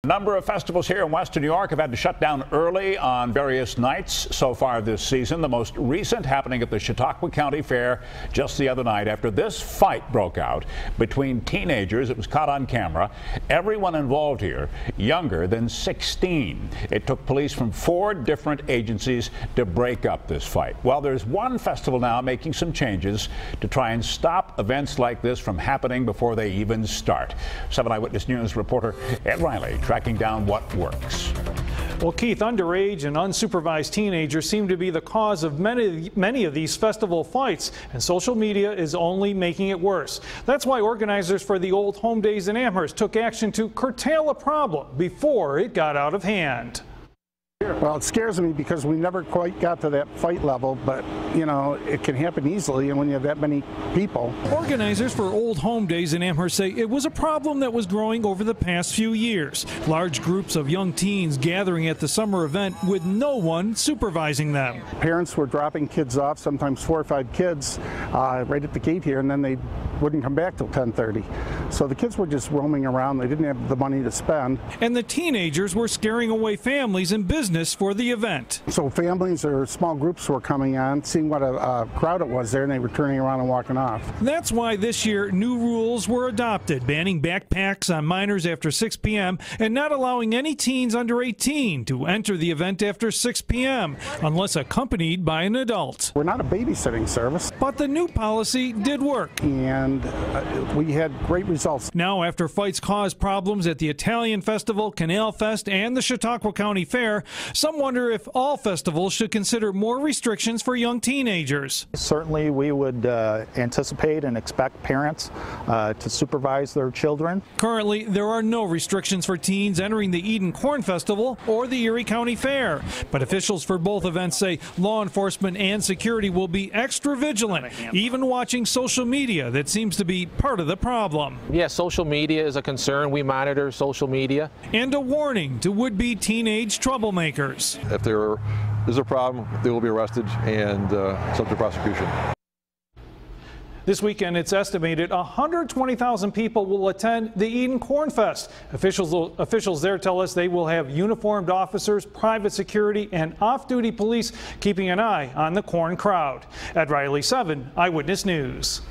number of festivals here in Western New York have had to shut down early on various nights so far this season. The most recent happening at the Chautauqua County Fair just the other night after this fight broke out between teenagers. It was caught on camera. Everyone involved here younger than 16. It took police from 4 different agencies to break up this fight. Well, there's one festival now making some changes to try and stop events like this from happening before they even start. 7 Eyewitness News reporter Ed Riley tracking down what works. Well, Keith, underage and unsupervised teenagers seem to be the cause of many of these festival fights, and social media is only making it worse. That's why organizers for the Old Home Days in Amherst took action to curtail a problem before it got out of hand. Well, it scares me because we never quite got to that fight level, but, you know, it can happen easily, and when you have that many people. Organizers for Old Home Days in Amherst say it was a problem that was growing over the past few years. Large groups of young teens gathering at the summer event with no one supervising them. Parents were dropping kids off, sometimes 4 or 5 kids, right at the gate here, and then they wouldn't come back till 10:30. So the kids were just roaming around. They didn't have the money to spend. And the teenagers were scaring away families and business for the event. So families or small groups were coming on, seeing what a crowd it was there, and they were turning around and walking off. That's why this year new rules were adopted, banning backpacks on minors after 6 p.m. and not allowing any teens under 18 to enter the event after 6 p.m. unless accompanied by an adult. We're not a babysitting service. But the new policy did work. And we had great results. Now, after fights caused problems at the Italian Festival, Canalfest, and the Chautauqua County Fair, some wonder if all festivals should consider more restrictions for young teenagers. Certainly, we would anticipate and expect parents to supervise their children. Currently, there are no restrictions for teens entering the Eden Corn Festival or the Erie County Fair. But officials for both events say law enforcement and security will be extra vigilant, even watching social media that seems to be part of the problem. Yes, social media is a concern. We monitor social media. And a warning to would-be teenage troublemakers. If there is a problem, they will be arrested and subject to prosecution. This weekend, it's estimated 120,000 people will attend the Eden Corn Fest. Officials there tell us they will have uniformed officers, private security, and off-duty police keeping an eye on the corn crowd. Ed Riley, 7 Eyewitness News.